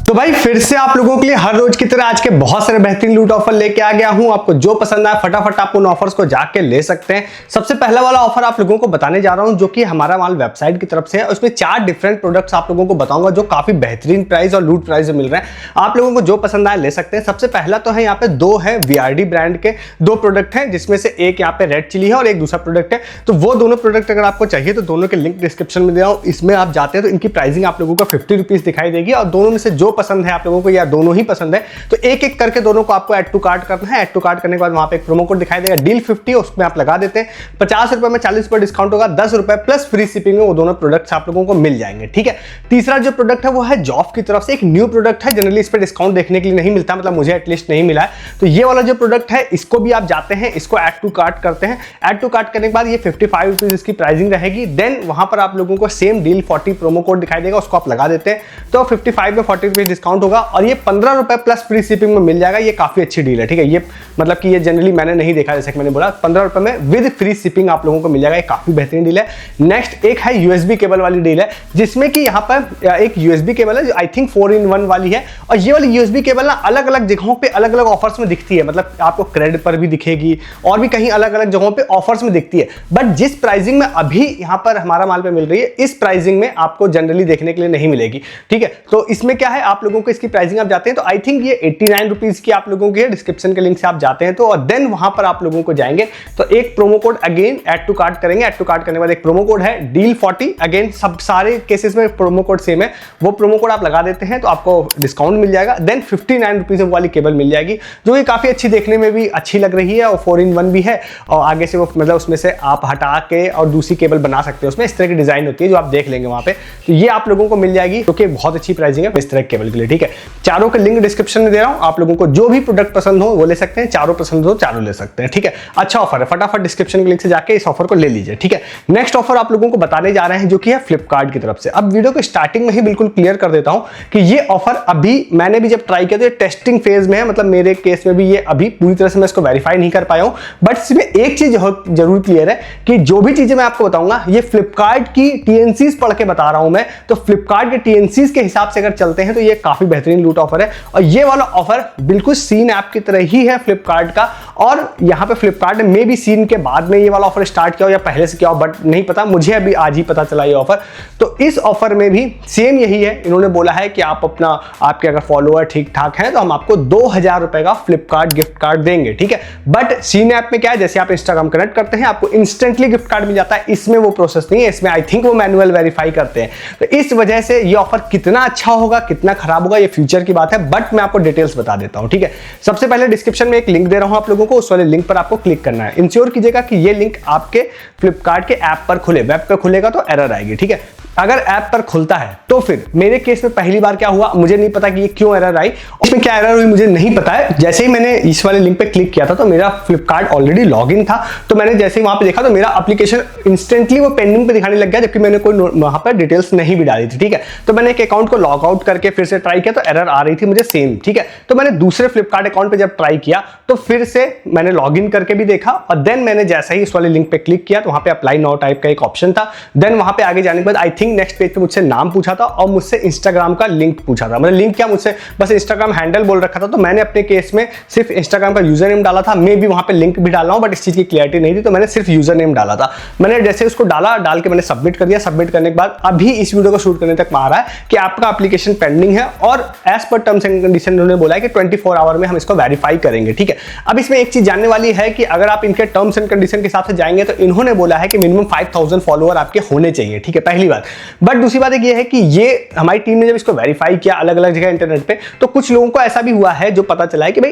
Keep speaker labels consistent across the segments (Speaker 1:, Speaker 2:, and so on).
Speaker 1: तो भाई फिर से आप लोगों के लिए हर रोज की तरह आज के बहुत सारे बेहतरीन लूट ऑफर लेके आ गया हूं। आपको जो पसंद आए फटाफट आप उन ऑफर्स को जाके ले सकते हैं। सबसे पहला वाला ऑफर आप लोगों को बताने जा रहा हूं जो कि हमारा माल वेबसाइट की तरफ से है। उसमें 4 डिफरेंट प्रोडक्ट्स आप लोगों को बताऊंगा जो काफी बेहतरीन प्राइस और लूट प्राइस में मिल रहे हैं। आप लोगों को जो पसंद आए ले सकते हैं। सबसे पहला तो है यहाँ पे 2 है वीआरडी ब्रांड के 2 प्रोडक्ट हैं, जिसमें से एक यहाँ पे रेड चिली है और एक दूसरा प्रोडक्ट है। तो वो दोनों प्रोडक्ट अगर आपको चाहिए तो दोनों के लिंक डिस्क्रिप्शन में दे रहा हूं। इसमें आप जाते हैं तो इनकी प्राइसिंग आप लोगों को 50 रुपीज दिखाई देगी और दोनों में से जो पसंद है आप लोगों को या दोनों ही पसंद है तो एक एक करके दोनों को आपको ऐड टू कार्ट करना है। ऐड टू कार्ट करने के बाद वहां पे एक प्रोमो कोड दिखाई देगा डील 50, उसमें आप लगा देते हैं। 50 रुपए में 40% डिस्काउंट होगा, 10 रुपए प्लस फ्री शिपिंग में वो दोनों प्रोडक्ट्स आप लोगों को मिल जाएंगे। ठीक है। तीसरा जो प्रोडक्ट है वो है जॉफ की तरफ से एक न्यू प्रोडक्ट है। जनरली इस पर डिस्काउंट देखने के लिए नहीं मिलता, मतलब मुझे एटलीस्ट नहीं मिला है। तो ये वाला जो प्रोडक्ट है इसको भी आप जाते हैं, इसको ऐड टू कार्ट करते हैं। ऐड टू कार्ट करने के बाद ये 55 रुपीज इसकी प्राइसिंग रहेगी। देन वहां पर आप लोगों को सेम डील 40 प्रोमो कोड दिखाई देगा, उसको आप लगा देते हैं तो 55 में 40 रुपीज डिस्काउंट होगा और ये 15 रुपए प्लस फ्री शिपिंग में मिल जाएगा। ये काफी अच्छी डील है। ठीक है। ये मतलब कि ये जनरली मैंने नहीं देखा, जैसे कि मैंने बोला 15 रुपए में विद फ्री शिपिंग आप लोगों को मिल जाएगा। ये काफी बेहतरीन डील है। नेक्स्ट एक है यूएसबी केबल वाली डील है, जिसमें कि यहाँ पर एक यूएसबी केबल है जो आई थिंक 4-in-1 वाली है। और ये वाली यूएसबी केबल ना अलग अलग जगहों पे अलग अलग ऑफर्स में दिखती है, मतलब आपको क्रेडिट पर भी दिखेगी और भी कहीं अलग अलग जगहों पे ऑफर्स में दिखती है। बट जिस प्राइसिंग में अभी यहाँ पर हमारा माल पे मिल रही है इस प्राइसिंग में आपको जनरली देखने के लिए नहीं मिलेगी। ठीक है। तो इसमें क्या है, आप लोगों को इसकी प्राइसिंग आप जाते हैं तो आई थिंक ये 89 रुपीज की आप लोगों की डिस्क्रिप्शन के लिंक से आप जाते हैं तो, और देन वहां पर आप लोगों को जाएंगे तो एक promo code again add to cart करेंगे। ऐड टू कार्ट करने के बाद एक प्रोमो कोड है डील 40, अगेन सब सारे केसेस में प्रोमो कोड सेम है। वो प्रोमो कोड आप लगा देते हैं तो आपको डिस्काउंट मिल जाएगा। देन 59 रुपीज वाली केबल मिल जाएगी जो कि काफी अच्छी देखने में भी अच्छी लग रही है और 4-in-1 भी है। और आगे से वो मतलब उसमें से आप हटा के और दूसरी केबल बना सकते हैं। उसमें इस तरह की डिजाइन होती है जो आप देख लेंगे वहां पे। तो ये आप लोगों को मिल जाएगी क्योंकि बहुत अच्छी प्राइसिंग है इस तरह के केबल के लिए। ठीक है। चारों के लिंक डिस्क्रिप्शन में दे रहा हूं। आप लोगों को जो भी प्रोडक्ट पसंद हो वो ले सकते हैं, चारों पसंद हो चारों ले सकते हैं। ठीक है। अच्छा ऑफर है, फटाफट डिस्क्रिप्शन के लिंक से जाके इस ऑफर को ले लीजिए। ठीक है। नेक्स्ट ऑफर आप लोगों को बताने जा रहे हैं जो कि है फ्लिपकार्ट की तरफ से। अब वीडियो को स्टार्टिंग में ही बिल्कुल क्लियर कर देता हूं कि ये ऑफर अभी मैंने भी जब ट्राई किया तो ये टेस्टिंग फेज में है, मतलब मेरे केस में भी ये अभी पूरी तरह से मैं इसको वेरीफाई नहीं कर पाया हूं। बट इसमें एक चीज जरूर क्लियर है कि जो भी चीजें मैं आपको बताऊंगा ये फ्लिपकार्ट की टीएनसीज पढ़ के बता रहा हूं मैं। तो फ्लिपकार्ट के टीएनसीज के हिसाब से अगर चलते हैं तो ये काफी बेहतरीन लूट ऑफर है। और ये वाला ऑफर बिल्कुल सीन ऐप की तरह ही है फ्लिपकार्ट का। और यहां पे फ्लिपकार्ट ने मे भी सीन के बाद में ये वाला ऑफर स्टार्ट किया हो या पहले से किया हो, बट नहीं पता, मुझे अभी आज ही पता चला ये ऑफर। तो इस ऑफर में भी सेम यही है। इन्होंने बोला है कि आप अपना आपके अगर फॉलोअर ठीक ठाक हैं तो हम आपको 2000 रुपए का फ्लिपकार्ट गिफ्ट कार्ड देंगे। ठीक है। बट सीन ऐप में क्या है, जैसे आप इंस्टाग्राम कनेक्ट करते हैं आपको इंस्टेंटली गिफ्ट कार्ड मिल जाता है। इसमें वो प्रोसेस नहीं है, इसमें आई थिंक वो मैनुअल वेरीफाई करते हैं। तो इस वजह से ये ऑफर कितना अच्छा होगा कितना खराब होगा ये फ्यूचर की बात है, बट मैं आपको डिटेल्स बता देता हूं। ठीक है। सबसे पहले डिस्क्रिप्शन में एक लिंक दे रहा हूं आप लोगों को, उस वाले लिंक पर आपको क्लिक करना है। इंश्योर कीजिएगा कि ये लिंक आपके फ्लिपकार्ट के ऐप पर खुले, वेब पर खुलेगा तो एरर आएगी। ठीक है। अगर ऐप पर खुलता है तो फिर मेरे केस में पहली बार क्या हुआ मुझे नहीं पता कि ये क्यों एरर आई, उसमें क्या एरर हुई मुझे नहीं पता है। जैसे ही मैंने इस वाले लिंक पे क्लिक किया था तो मेरा फ्लिपकार्ट ऑलरेडी लॉगिन था। तो मैंने जैसे ही वहां पे देखा तो मेरा एप्लीकेशन इंस्टेंटली वो पेंडिंग पे दिखाने लग गया, जबकि मैंने कोई वहां पर डिटेल्स नहीं भी डाली थी। ठीक है। तो मैंने एक अकाउंट को लॉग आउट करके फिर से ट्राई किया तो एरर आ रही थी मुझे सेम। ठीक है। तो मैंने दूसरे फ्लिपकार्ट अकाउंट पे जब ट्राई किया तो फिर से मैंने लॉग इन करके भी देखा और देन मैंने जैसे ही इस वाले लिंक पे क्लिक किया तो वहां पे अप्लाई नाउ टाइप का एक ऑप्शन था। देन वहां पे आगे जाने के बाद आई थिंक नेक्स्ट पेज पे मुझसे नाम पूछा था और मुझसे इंस्टाग्राम का लिंक पूछा था। मतलब लिंक क्या, मुझसे बस इंस्टाग्राम हैंडल बोल रखा था। तो मैंने अपने केस में सिर्फ इंस्टाग्राम का यूजर नेम डाला था। मे भी वहां पे लिंक भी डाला हूं बट इस चीज की क्लियरिटी नहीं थी, तो मैंने सिर्फ यूजर नेम डाला था। मैंने जैसे उसको डाल के मैंने सबमिट कर दिया। सबमिट करने के बाद अभी इस वीडियो को शूट करने तक आ रहा है कि आपका एप्लीकेशन पेंडिंग है और as per terms and condition उन्होंने बोला है कि 24 आवर में हम इसको वेरीफाई करेंगे। ठीक है। अब इसमें एक चीज जानने वाली है कि अगर आप इनके टर्म्स एंड कंडीशन के हिसाब से जाएंगे तो इन्होंने बोला है कि मिनिमम 5000 फॉलोअर आपके होने चाहिए। ठीक है, पहली बात। बट दूसरी बात ये है कि ये हमारी टीम ने जब इसको वेरीफाई किया अलग अलग जगह इंटरनेट पे तो कुछ लोगों को ऐसा भी हुआ है जो पता चला है कि भाई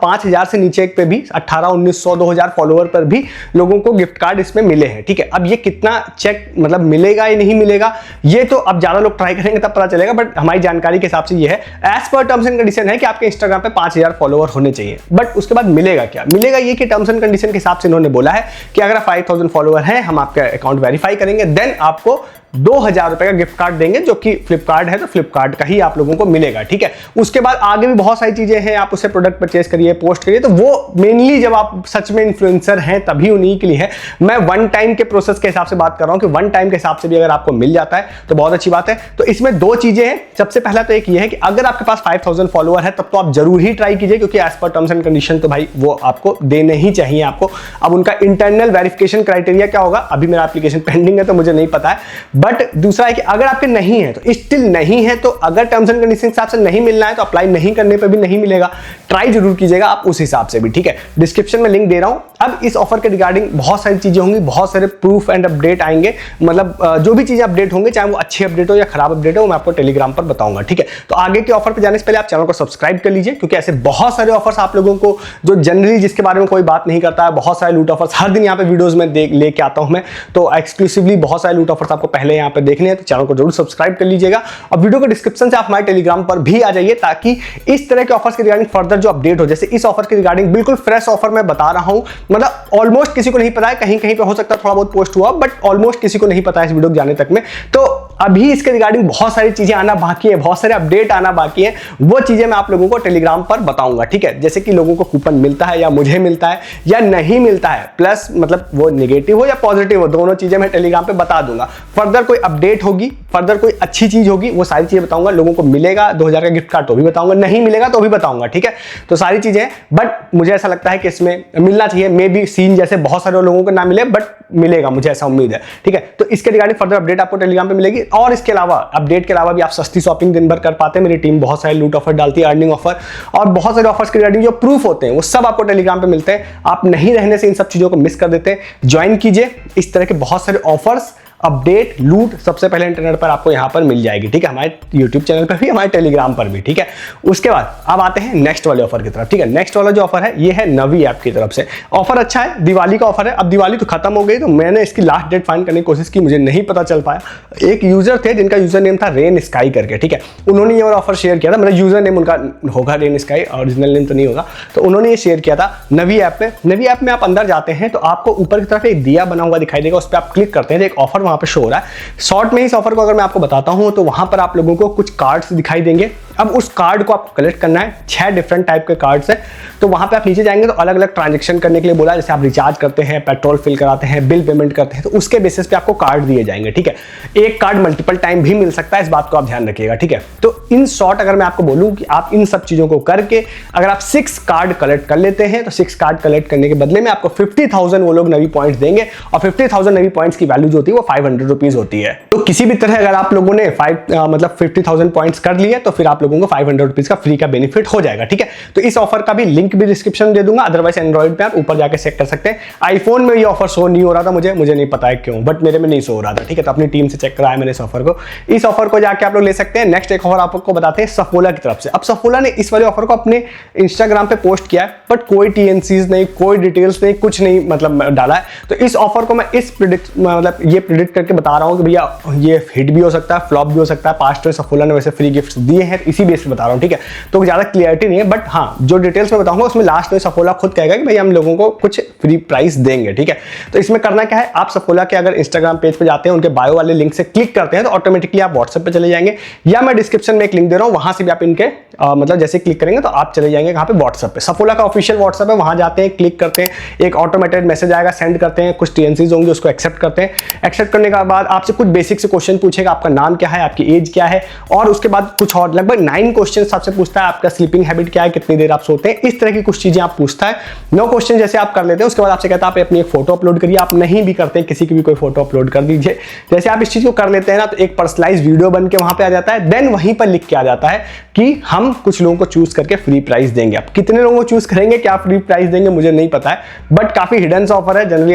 Speaker 1: 5000 से नीचे पे भी 18, 1900, 2000 फॉलोअर पर भी लोगों को गिफ्ट कार्ड इसमें मिले हैं। ठीक है। अब ये कितना चेक मतलब मिलेगा या नहीं मिलेगा ये तो अब ज्यादा लोग ट्राई करेंगे तब पता चलेगा। बट हमारी जानकारी के हिसाब से ये है as per terms and condition है कि आपके इंस्टाग्राम पे 5000 फॉलोअर होने चाहिए। बट उसके बाद मिलेगा क्या, मिलेगा ये कि टर्म्स एंड कंडीशन के हिसाब से इन्होंने बोला है कि अगर 5000 फॉलोअर हैं हम आपका अकाउंट वेरीफाई करेंगे, देन आपको 2000 रुपए का गिफ्ट कार्ड देंगे, जो कि फ्लिपकार्ट है तो फ्लिपकार्ट का ही आप लोगों को मिलेगा, ठीक है। उसके बाद आगे भी बहुत सारी चीजें हैं, आप उससे प्रोडक्ट परचेज करिए, पोस्ट करिए, तो वो मेनली जब आप सच में इन्फ्लुएंसर हैं तभी उन्हीं के लिए है। मैं वन टाइम के प्रोसेस के हिसाब से बात कर रहा हूं कि वन टाइम के हिसाब से भी अगर आपको मिल जाता है तो बहुत अच्छी बात है। तो इसमें दो चीजें हैं। सबसे पहला तो एक ये है कि अगर आपके पास 5000 फॉलोअर है तब तो आप जरूर ही ट्राई कीजिए, क्योंकि as per terms and condition तो भाई वो आपको देने ही चाहिए आपको। अब उनका इंटरनल वेरिफिकेशन क्राइटेरिया क्या होगा, अभी मेरा एप्लीकेशन पेंडिंग है तो मुझे नहीं पता है। बट दूसरा है कि अगर आपके नहीं है तो स्टिल नहीं है, तो अगर टर्म्स एंड कंडीशन के हिसाब से नहीं मिलना है तो अप्लाई नहीं करने पर भी नहीं मिलेगा। ट्राई जरूर कीजिएगा आप उस हिसाब से भी, ठीक है। डिस्क्रिप्शन में लिंक दे रहा हूं। अब इस ऑफर के रिगार्डिंग बहुत सारी चीजें होंगी, बहुत सारे प्रूफ एंड अपडेट आएंगे, मतलब जो भी चीजें अपडेट होंगे, चाहे वो अच्छे अपडेट हो या खराब अपडेट हो, मैं आपको टेलीग्राम पर बताऊंगा, ठीक है। तो आगे के ऑफर पे जाने से पहले आप चैनल को सब्सक्राइब कर लीजिए, क्योंकि ऐसे बहुत सारे ऑफर्स आप लोगों को जो जनरली जिसके बारे में कोई बात नहीं करता है, बहुत सारे लूट ऑफर्स हर दिन यहाँ पे वीडियोस में लेके आता हूं मैं, तो एक्सक्लूसिवली बहुत सारे लूट ऑफर्स आपको पहले यहाँ पे देखने हैं, तो चैनल को जरूर सब्सक्राइब कर लीजिएगा। और वीडियो को डिस्क्रिप्शन से आप हमारे टेलीग्राम पर भी आ जाइए, ताकि इस तरह के ऑफर्स के रिगार्डिंग फर्दर जो अपडेट हो, जैसे इस ऑफर के रिगार्डिंग बिल्कुल फ्रेश ऑफर मैं बता रहा हूं, मतलब ऑलमोस्ट किसी को नहीं पता है, कहीं कहीं पे हो सकता है थोड़ा बहुत पोस्ट हुआ, बट ऑलमोस्ट किसी को नहीं पता है इस वीडियो को जाने तक में। तो अभी इसके रिगार्डिंग बहुत सारी चीजें आना बाकी है, बहुत सारे अपडेट आना बाकी है, वो चीजें मैं आप लोगों को टेलीग्राम पर बताऊंगा, ठीक है। जैसे कि लोगों को कूपन मिलता है या मुझे मिलता है या नहीं मिलता है, प्लस मतलब वो नेगेटिव हो या पॉजिटिव हो, दोनों चीजें मैं टेलीग्राम पे बता दूंगा। फर्दर कोई अपडेट होगी, फर्दर कोई अच्छी चीज होगी, वो सारी चीजें बताऊंगा। लोगों को मिलेगा 2000 का गिफ्ट कार्ड तो भी बताऊंगा, नहीं मिलेगा तो भी बताऊंगा, ठीक है। तो सारी चीजें, बट मुझे ऐसा लगता है कि इसमें मिलना चाहिए। मे बी सीन जैसे बहुत सारे लोगों को ना मिले, बट मिलेगा, मुझे ऐसा उम्मीद है, ठीक है। तो इसके रिगार्डिंग फर्दर अपडेट आपको टेलीग्राम पे मिलेगी। और इसके अलावा अपडेट के अलावा भी आप सस्ती शॉपिंग दिन भर कर पाते हैं। मेरी टीम बहुत सारे लूट ऑफर डालती है, अर्निंग ऑफर और बहुत सारे ऑफर्स के रिगार्डिंग जो प्रूफ होते हैं वो सब आपको टेलीग्राम पे मिलते हैं। आप नहीं रहने से इन सब चीजों को मिस कर देते हैं। ज्वाइन कीजिए, इस तरह के बहुत सारे ऑफर्स, अपडेट, लूट सबसे पहले इंटरनेट पर आपको यहां पर मिल जाएगी, ठीक है। हमारे यूट्यूब चैनल पर भी, हमारे टेलीग्राम पर भी, ठीक है। उसके बाद अब आते हैं नेक्स्ट वाले ऑफर की तरफ, ठीक है। नेक्स्ट वाला जो ऑफर है ये है नवी ऐप की तरफ से। ऑफर अच्छा है, दिवाली का ऑफर है। अब दिवाली तो खत्म हो गई, तो मैंने इसकी लास्ट डेट फाइंड करने की कोशिश की, मुझे नहीं पता चल पाया। एक यूजर थे जिनका यूजर नेम था रेन स्काई करके, ठीक है। उन्होंने ये ऑफर शेयर किया था, मेरा यूजर नेम उनका होगा रेन स्काई, ओरिजिनल नेम तो नहीं होगा। तो उन्होंने ये शेयर किया था नवी ऐप में। नवी ऐप में आप अंदर जाते हैं तो आपको ऊपर की तरफ एक दिया बना हुआ दिखाई देगा, उस पर आप क्लिक करते हैं, एक ऑफर वहां पर शो हो रहा है। शॉर्ट में इस ऑफर को अगर मैं आपको बताता हूं तो वहां पर आप लोगों को कुछ कार्ड्स दिखाई देंगे। अब उस कार्ड को आपको कलेक्ट करना है, 6 डिफरेंट टाइप के कार्ड्स हैं। तो वहां पे आप नीचे जाएंगे तो अलग अलग ट्रांजैक्शन करने के लिए बोला, जैसे आप रिचार्ज करते हैं, पेट्रोल फिल कराते हैं, बिल पेमेंट करते हैं, तो उसके बेसिस पे आपको कार्ड दिए जाएंगे, ठीक है। एक कार्ड मल्टीपल टाइम भी मिल सकता है, इस बात को आप ध्यान रखिएगा, ठीक है। तो इन शॉर्ट अगर मैं आपको बोलूं कि आप इन सब चीजों को करके अगर आप 6 कार्ड कलेक्ट कर लेते हैं तो 6 कार्ड कलेक्ट करने के बदले में आपको 50,000 वो लोग नवी पॉइंट्स देंगे, और 50,000 नवी पॉइंट्स की वैल्यू जो होती है वो 500 रुपीज होती है। तो किसी भी तरह अगर आप लोगों ने 50,000 पॉइंट्स कर लिए तो फिर आप लोगों को 500 रुपीज का फ्री का बेनिफिट हो जाएगा, ठीक है। तो इस ऑफर का भी लिंक भी डिस्क्रिप्शन में दे दूंगा, अदरवाइज एंड्रॉइड पे आप ऊपर जाके चेक कर सकते हैं। आईफोन में ये ऑफर शो नहीं हो रहा था, मुझे नहीं पता है क्यों, बट मेरे में नहीं शो हो रहा था, ठीक है। तो अपनी टीम से चेक कराया मैंने इस ऑफर को। इस ऑफर को जाके आप लोग ले सकते हैं। नेक्स्ट एक ऑफर आपको बताते हैं सफोला की तरफ से। अब सफोला ने इस वाले ऑफर को अपने इंस्टाग्राम पे पोस्ट किया है, बट कोई टीएनसीज नहीं, कोई डिटेल्स नहीं, कुछ नहीं मतलब डाला है। तो इस ऑफर को मैं इस ये प्रिडिक्ट करके बता रहा हूं कि भैया ये हिट भी हो सकता है, फ्लॉप भी हो सकता है। पास्ट में सफोला ने वैसे फ्री गिफ्ट्स दिए हैं, इसी बेस पे बता रहा हूं, ठीक है। तो ज्यादा क्लियरिटी नहीं है, बट हाँ जो डिटेल्स में बताऊंगा उसमें लास्ट में सफोला खुद कहेगा कि भाई हम लोगों को कुछ फ्री प्राइस देंगे, ठीक है। तो इसमें करना क्या है, आप सफोला के अगर इंस्टाग्राम पेज पे जाते हैं, उनके बायो वाले लिंक से क्लिक करते हैं तो ऑटोमेटिकली आप व्हाट्सएप पे चले जाएंगे, या मैं डिस्क्रिप्शन में एक लिंक दे रहा हूं, वहां से भी आप इनके मतलब जैसे क्लिक करेंगे तो आप चले जाएंगे कहां पे, व्हाट्सएप पे। सफोला का ऑफिशियल व्हाट्सएप है, वहां जाते हैं, क्लिक करते हैं, एक ऑटोमेटेड मैसेज आएगा, सेंड करते हैं, कुछ टीएनसीज होंगे उसको एक्सेप्ट करते हैं। एक्सेप्ट करने के बाद आपसे कुछ बेसिक से क्वेश्चन पूछेगा, आपका नाम क्या है, आपकी एज क्या है, और उसके बाद कुछ और लगभग 9 क्वेश्चन आपसे पूछता है, आपका स्लीपिंग हैबिट क्या है, कितनी देर आप सोते हैं, इस तरह की कुछ चीजें आप पूछता है। 9 क्वेश्चन जैसे आप कर लेते हैं, उसके बाद आपसे कहता है आप अपनी एक फोटो अपलोड करिए। आप नहीं भी करते हैं, किसी की भी कोई फोटो अपलोड कर दीजिए। जैसे आप इस चीज को कर लेते हैं ना, तो एक पर्सनलाइज वीडियो बन के वहां पे आ जाता है। देन वहीं पर लिख के आ जाता है कि हम कुछ लोगों को चूज करके फ्री प्राइस देंगे। आप कितने लोगों को चूज करेंगे, क्या फ्री प्राइस देंगे, मुझे नहीं पता है, बट काफी हिडन ऑफर है। जनरली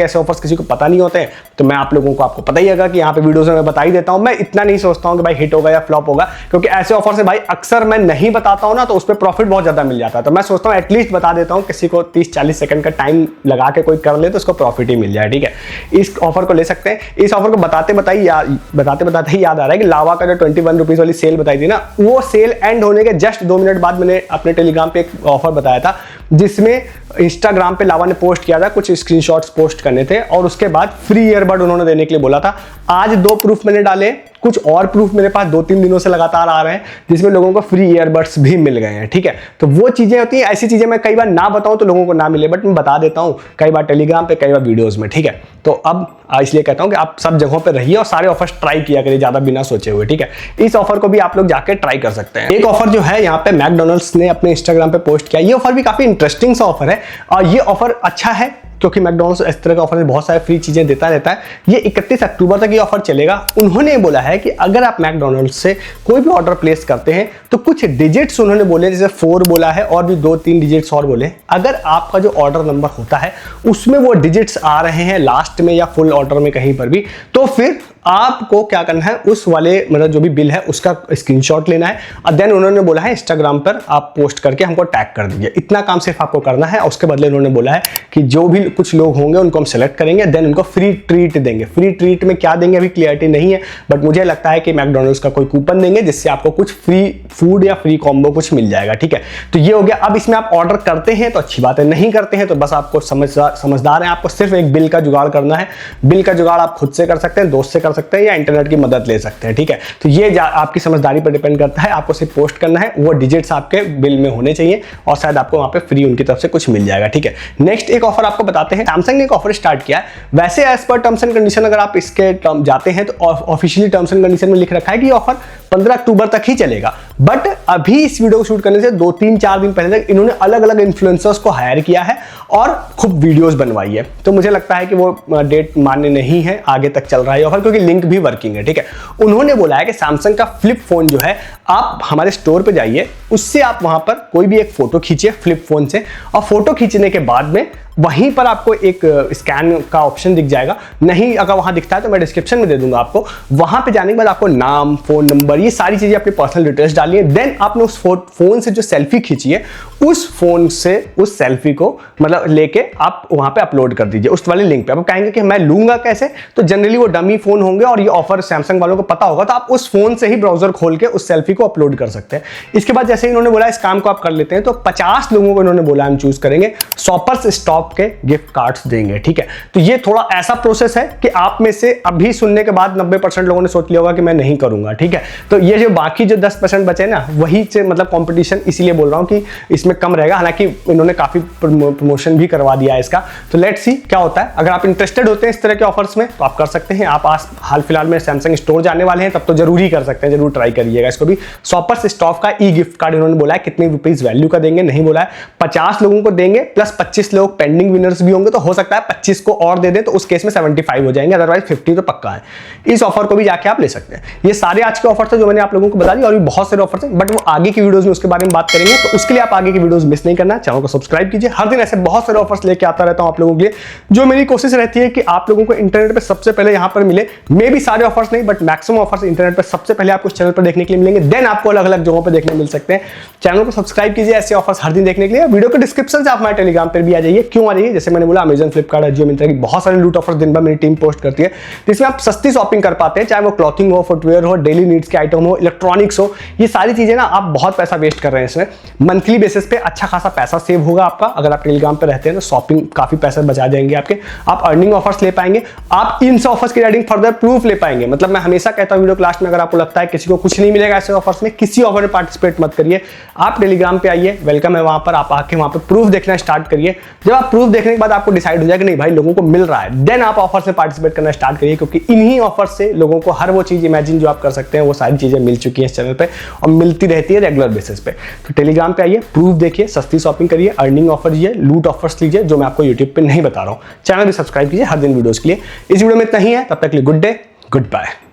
Speaker 1: ऐसे ऑफर्स किसी को पता नहीं होते हैं, तो मैं आप लोगों को आपको पता ही होगा कि यहाँ पे वीडियोस में बता ही देता हूं। मैं इतना नहीं सोचता हूं कि भाई हिट होगा या फ्लॉप होगा, क्योंकि ऐसे ऑफर से भाई अक्सर मैं नहीं बताता हूं ना, तो उस पर प्रॉफिट बहुत ज्यादा मिल जाता है। तो मैं सोचता हूं एटलीस्ट बता देता हूं, किसी को 30-40 सेकंड का टाइम लगा के कोई कर ले तो उसको प्रॉफिट ही मिल जाए, ठीक है। इस ऑफर को ले सकते हैं। इस ऑफर को बताते बताते ही याद आ रहा है कि लावा का जो 21 रुपीज वाली सेल बताई थी ना, वो सेल एंड होने के जस्ट 2 मिनट बाद मैंने अपने टेलीग्राम पे एक ऑफर बताया था जिसमें इंस्टाग्राम पे लावा ने पोस्ट किया था, कुछ स्क्रीनशॉट्स पोस्ट करने थे और उसके बाद फ्री ईयरबड उन्होंने देने के लिए बोला था। आज 2 प्रूफ मैंने डाले, कुछ और प्रूफ मेरे पास 2-3 दिनों से लगातार आ रहे हैं जिसमें लोगों को फ्री ईयरबड्स भी मिल गए हैं। ठीक है, तो वो चीजें होती हैं, ऐसी चीजें मैं कई बार ना बताऊं तो लोगों को ना मिले, बट मैं बता देता हूं कई बार टेलीग्राम पे, कई बार वीडियोस में। ठीक है, तो अब इसलिए कहता हूं कि आप सब जगहों पे रहिए और सारे ऑफर्स ट्राई किया करिए ज्यादा बिना सोचे हुए। ठीक है, इस ऑफर को भी आप लोग जाके ट्राई कर सकते हैं। एक ऑफर जो है यहाँ पे मैकडोनल्ड्स ने अपने इंस्टाग्राम पे पोस्ट किया, ये ऑफर भी काफी इंटरेस्टिंग सा ऑफर है और ये ऑफर अच्छा है क्योंकि मैकडोनल्ड्स इस तरह का ऑफर में बहुत सारे फ्री चीजें देता रहता है। ये 31 अक्टूबर तक ये ऑफर चलेगा। उन्होंने बोला है कि अगर आप मैकडोनल्ड्स से कोई भी ऑर्डर प्लेस करते हैं तो कुछ डिजिट्स उन्होंने बोले, जैसे 4 बोला है और भी 2-3 डिजिट्स और बोले, अगर आपका जो ऑर्डर नंबर होता है उसमें वो डिजिट्स आ रहे हैं लास्ट में या फुल ऑर्डर में कहीं पर भी, तो फिर आपको क्या करना है, उस वाले मतलब जो भी बिल है उसका स्क्रीनशॉट लेना है और देन उन्होंने बोला है इंस्टाग्राम पर आप पोस्ट करके हमको टैग कर दीजिए। इतना काम सिर्फ आपको करना है। उसके बदले उन्होंने बोला है कि जो भी कुछ लोग होंगे उनको हम सेलेक्ट करेंगे, देन उनको फ्री ट्रीट देंगे। फ्री ट्रीट में क्या देंगे अभी क्लियरिटी नहीं है, बट मुझे लगता है कि मैकडोनल्ड्स का कोई कूपन देंगे जिससे आपको कुछ फ्री फूड या फ्री कॉम्बो कुछ मिल जाएगा। ठीक है, तो ये हो गया। अब इसमें आप ऑर्डर करते हैं तो अच्छी बात है, नहीं करते हैं तो बस आपको समझदार है, आपको सिर्फ एक बिल का जुगाड़ करना है। बिल का जुगाड़ आप खुद से कर सकते हैं, दोस्त से कर सकते हैं या इंटरनेट की मदद ले सकते हैं। ठीक है, तो ये आपकी समझदारी पर डिपेंड करता है। आपको सिर्फ पोस्ट करना है, वो डिजिट्स आपके बिल में होने चाहिए और शायद आपको वहां पे फ्री उनकी तरफ से कुछ मिल जाएगा। ठीक है, नेक्स्ट एक ऑफर आपको बताते हैं। सैमसंग ने एक ऑफर स्टार्ट किया है। वैसे as per terms and condition अगर आप इसके जाते हैं तो ऑफिशियली टर्म्स एंड कंडीशन में लिख रखा है कि ऑफर 15 अक्टूबर तक ही चलेगा, बट अभी इस वीडियो को शूट करने से 2-3-4 दिन पहले तक इन्होंने अलग अलग इन्फ्लुएंसर्स को हायर किया है और खूब वीडियोस बनवाई है। तो मुझे लगता है कि वो डेट मान्य नहीं है, आगे तक चल रहा है ऑफर क्योंकि लिंक भी वर्किंग है। ठीक है, उन्होंने बोला है कि सैमसंग का फ्लिप फोन जो है, आप हमारे स्टोर पे जाइए, उससे आप वहां पर कोई भी एक फोटो खींचिए फ्लिप फोन से और फोटो खींचने के बाद में वहीं पर आपको एक स्कैन का ऑप्शन दिख जाएगा। नहीं अगर वहां दिखता है तो मैं डिस्क्रिप्शन में दे दूंगा आपको। वहां पे जाने के बाद आपको नाम, फोन नंबर, ये सारी चीजें अपनी पर्सनल डिटेल्स डालिए। देन आपने उस फोन से जो सेल्फी खींची है उस फोन से उस सेल्फी को मतलब लेके आप वहां पे अपलोड कर दीजिए उस वाले लिंक पे। आप कहेंगे कि मैं लूंगा कैसे, तो जनरली वो डमी फोन होंगे और ये ऑफर सैमसंग वालों को पता होगा, तो आप उस फोन से ही ब्राउजर खोल के उस सेल्फी को अपलोड कर सकते हैं। इसके बाद जैसे इन्होंने बोला इस काम को आप कर लेते हैं तो 50 लोगों को इन्होंने बोला हम चूज करेंगे, शॉपर्स स्टॉप के गिफ्ट कार्ड्स देंगे। ठीक है, तो ये थोड़ा ऐसा प्रोसेस है कि आप में से अभी सुनने के बाद 90% लोगों ने सोच लिया होगा कि मैं नहीं करूंगा। ठीक है, तो ये जो बाकी जो 10% बचे ना, वही से मतलब कंपटीशन इसीलिए बोल रहा हूं कि इसमें कम रहेगा। हालांकि इन्होंने काफी प्रमोशन भी करवा दिया है इसका, तो लेट्स सी क्या होता है। अगर आप इंटरेस्टेड होते हैं इस तरह के ऑफर्स में तो आप कर सकते हैं। आप हाल फिलहाल में सैमसंग स्टोर जाने वाले हैं तब तो जरूर ही कर सकते हैं, जरूर ट्राई करिएगा इसको भी। शॉपर्स स्टॉप का ई गिफ्ट कार्ड इन्होंने बोला है कितने रुपीस वैल्यू का देंगे, नहीं बोला है। 50 लोगों को देंगे प्लस 25 लोग पेंडिंग विनर्स भी होंगे, तो हो सकता है 25 को और दे दें तो उस केस में 75 हो जाएंगे, अदरवाइज 50 तो पक्का है। इस ऑफर को भी जाके आप ले सकते हैं। ये सारे आज के ऑफर थे जो मैंने आप लोगों को बता दी, और भी बहुत सारे ऑफर थे बट वो आगे की वीडियोस में उसके बारे में बात करेंगे। तो उसके लिए आप आगे की वीडियोस मिस नहीं करना, चैनल को सब्सक्राइब कीजिए। हर दिन ऐसे बहुत सारे ऑफर्स लेके आता रहता हूं आप लोगों के लिए। जो मेरी कोशिश रहती है कि आप लोगों को इंटरनेट पे सबसे पहले यहां पर मिले। मे भी सारे ऑफर्स नहीं बट मैक्सिमम ऑफर्स इंटरनेट पे सबसे पहले आपको इस चैनल पर देखने के लिए मिलेंगे, देन आपको अलग अलग जगहों पर देखने मिल सकते हैं। चैनल को सब्सक्राइब कीजिए ऐसे ऑफर्स हर दिन देखने के लिए। वीडियो के डिस्क्रिप्शन से आप हमारे टेलीग्राम पर भी आ जाइए। क्यों आ जाइए, जैसे मैंने बोला अमेजन, फ्लिपकार्ट, जियो, मिंत्रा की बहुत सारे लूट ऑफर्स दिन भर मेरी टीम पोस्ट करती है, जिसमें आप सस्ती शॉपिंग कर पाते हैं, चाहे वो क्लॉथिंग हो, फुटवेयर हो, डेली नीड्स के आइटम हो, इलेक्ट्रॉनिक्स हो। ये सारी चीजें ना आप बहुत पैसा वेस्ट कर रहे हैं इसमें। मंथली बेसिस पे अच्छा खासा पैसा सेव होगा आपका। अगर आप टेलीग्राम पे रहते हैं तो शॉपिंग काफी पैसा बचा जाएंगे आपके। आप अर्निंग ऑफर्स ले पाएंगे, आप इन ऑफर्स की राइडिंग फर्दर प्रूफ ले पाएंगे। मतलब मैं हमेशा कहता हूं वीडियो क्लास में, अगर आपको लगता है किसी को कुछ नहीं मिलेगा ऐसे ऑफर्स में, किसी ऑफर में पार्टिसिपेट मत करिए। आप टेलीग्राम पे आइए, वेलकम है वहां पर। आप आके वहां पर प्रूफ देखना स्टार्ट करिए। जब आप प्रूफ देखने के बाद आपको डिसाइड हो जाए कि नहीं भाई लोगों को मिल रहा है, देन आप ऑफर से पार्टिसिपेट करना स्टार्ट करिए, क्योंकि इन्हीं ऑफर से लोगों को हर वो चीज इमेजिन जो आप कर सकते हैं वो सारी चीजें मिल चुकी हैं इस चैनल पे और मिलती रहती है रेगुलर बेसिस पे। तो टेलीग्राम पे आइए, प्रूफ देखिए, सस्ती शॉपिंग करिए, अर्निंग ऑफर लीजिए, लूट ऑफर्स लीजिए जो मैं आपको यूट्यूब पे नहीं बता रहा हूं। चैनल भी सब्सक्राइब कीजिए हर दिन वीडियोस के लिए। इस वीडियो में इतना ही है, तब तक के लिए गुड डे, गुड बाय।